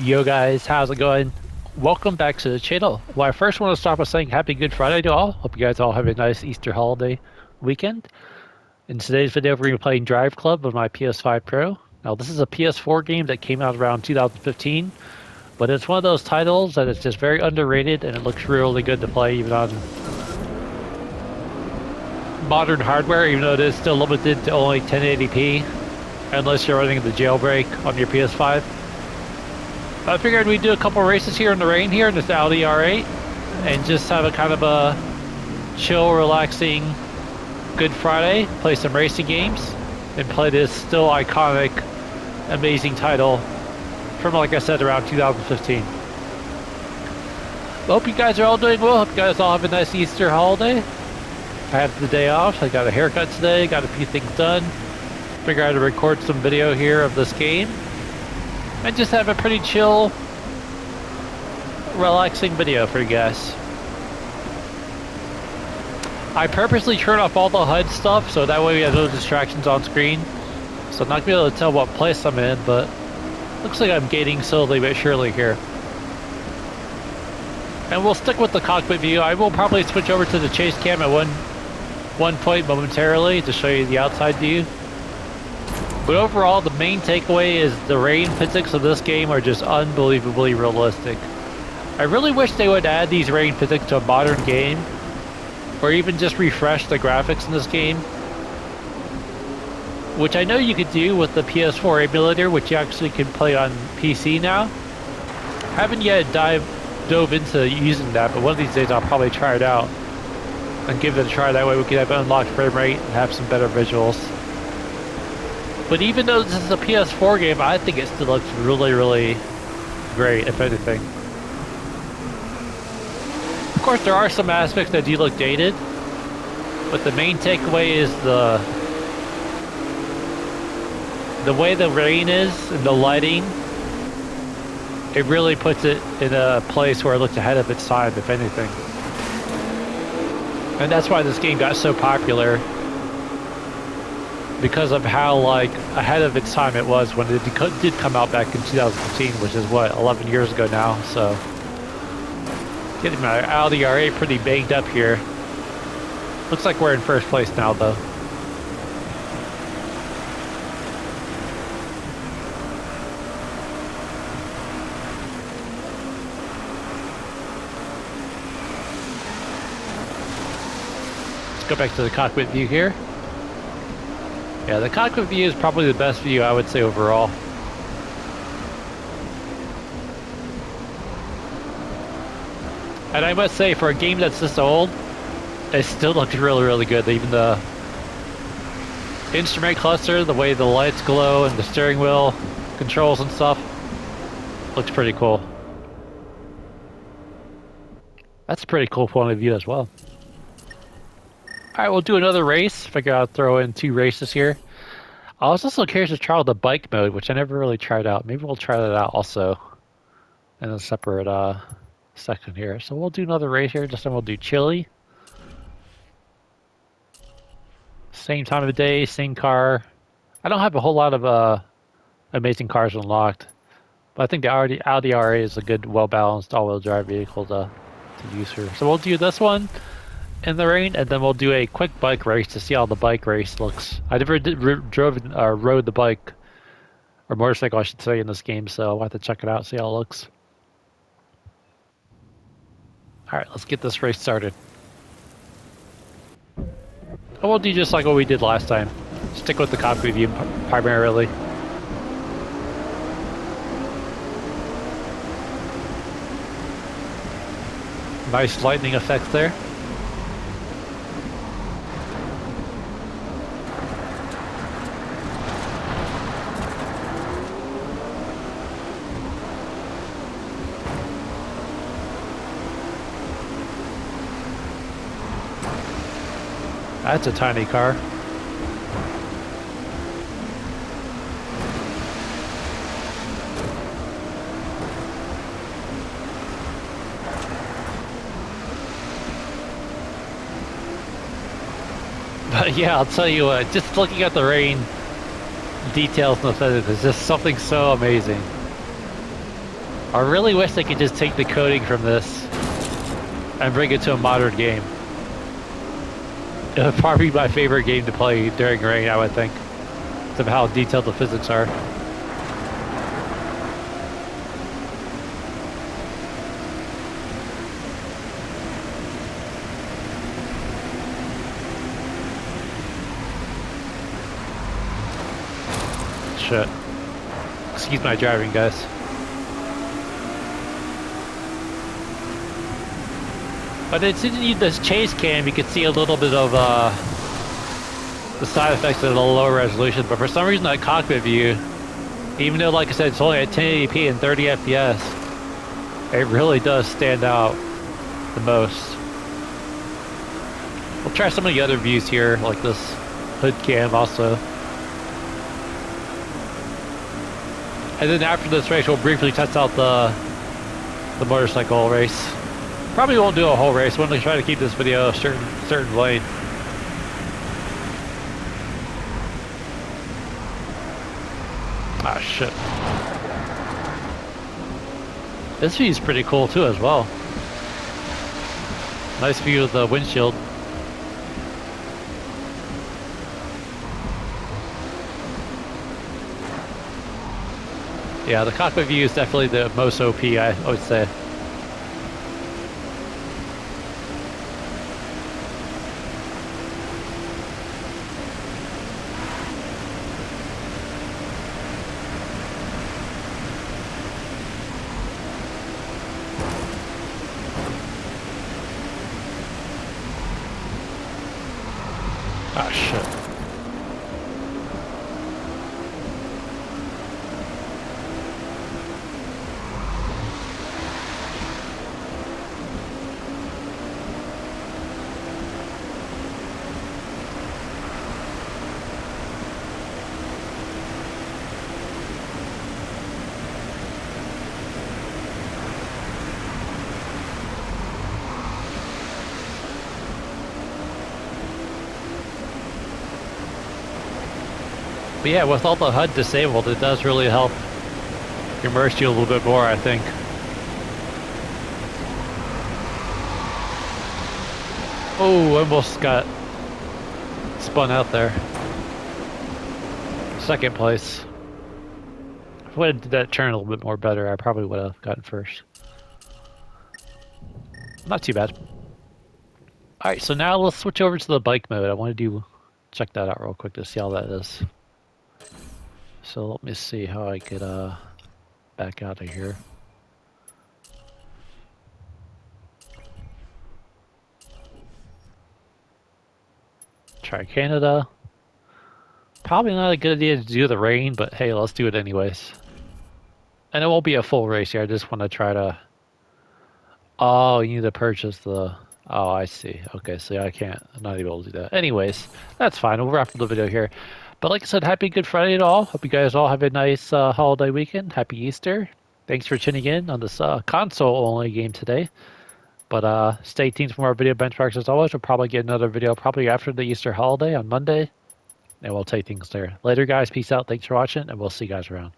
Yo guys, how's it going? Welcome back to the channel. Well, I first want to start by saying Happy Good Friday to all. Hope you guys all have a nice Easter holiday weekend. In today's video, we're going to be playing Driveclub with my PS5 Pro. Now, this is a PS4 game that came out around 2015, but it's one of those titles that is just very underrated and it looks really good to play even on modern hardware, even though it is still limited to only 1080p, unless you're running the jailbreak on your PS5. I figured we'd do a couple races here in the rain here in this Audi R8 and just have a kind of a chill, relaxing Good Friday, play some racing games, and play this still iconic, amazing title from, like I said, around 2015. Hope you guys are all doing well. Hope you guys all have a nice Easter holiday. I had the day off. I got a haircut today, got a few things done. Figured I'd record some video here of this game. And just have a pretty chill, relaxing video for you guys. I purposely turned off all the HUD stuff so that way we have no distractions on screen. So I'm not going to be able to tell what place I'm in, but looks like I'm gaining slowly but surely here. And we'll stick with the cockpit view. I will probably switch over to the chase cam at one point momentarily to show you the outside view. But overall, the main takeaway is the rain physics of this game are just unbelievably realistic. I really wish they would add these rain physics to a modern game, or even just refresh the graphics in this game. Which I know you could do with the PS4 emulator, which you actually can play on PC now. Haven't yet dove into using that, but one of these days I'll probably try it out and give it a try. That way we can have unlocked frame rate and have some better visuals. But even though this is a PS4 game, I think it still looks really, really great, if anything. Of course, there are some aspects that do look dated, but the main takeaway is the way the rain is and the lighting. It really puts it in a place where it looks ahead of its time, if anything. And that's why this game got so popular. Because of how, like, ahead of its time it was when it did come out back in 2015, which is, what, 11 years ago now, so... Getting my Audi R8 pretty banged up here. Looks like we're in first place now, though. Let's go back to the cockpit view here. Yeah, the cockpit view is probably the best view, I would say, overall. And I must say, for a game that's this old, it still looks really, really good. Even the instrument cluster, the way the lights glow and the steering wheel controls and stuff, looks pretty cool. That's a pretty cool point of view as well. Alright, we'll do another race. Figure I'll throw in 2 races here. I was also curious to try out the bike mode, which I never really tried out. Maybe we'll try that out also in a separate section here. So we'll do another race here. This time we'll do Chile. Same time of day, same car. I don't have a whole lot of amazing cars unlocked, but I think the Audi R8 is a good, well-balanced all-wheel drive vehicle to use here. So we'll do this one in the rain, and then we'll do a quick bike race to see how the bike race looks. I never rode the bike, or motorcycle I should say, in this game, so I'll have to check it out, see how it looks. Alright, let's get this race started. And we'll do just like what we did last time. Stick with the cockpit view primarily. Nice lightning effects there. That's a tiny car. But yeah, I'll tell you what, just looking at the rain details and the physics is just something so amazing. I really wish they could just take the coding from this and bring it to a modern game. It would probably be my favorite game to play during rain, I would think. Of how detailed the physics are. Shit. Excuse my driving, guys. But it's in this chase cam, you can see a little bit of the side effects of the lower resolution, but for some reason that cockpit view, even though like I said it's only at 1080p and 30 FPS, it really does stand out the most. We'll try some of the other views here, like this hood cam also. And then after this race we'll briefly test out the motorcycle race. Probably won't do a whole race, we're going to try to keep this video a certain lane. Ah, shit. This view's pretty cool too as well. Nice view of the windshield. Yeah, the cockpit view is definitely the most OP, I would say. Ah, shit. But yeah, with all the HUD disabled, it does really help immerse you a little bit more, I think. Oh, almost got spun out there. Second place. If I would have did that turn a little bit more better, I probably would have gotten first. Not too bad. Alright, so now let's switch over to the bike mode. I want to check that out real quick to see how that is. So let me see how I could back out of here. Try Canada. Probably not a good idea to do the rain, but hey, let's do it anyways. And it won't be a full race here, I just want to try to... Oh, you need to purchase the... Oh, I see. Okay, so yeah, I'm not able to do that. Anyways, that's fine, we'll wrap up the video here. But like I said, happy Good Friday to all. Hope you guys all have a nice holiday weekend. Happy Easter. Thanks for tuning in on this console-only game today. But stay tuned for more video benchmarks as always. We'll probably get another video probably after the Easter holiday on Monday. And we'll take things there. Later, guys. Peace out. Thanks for watching, and we'll see you guys around.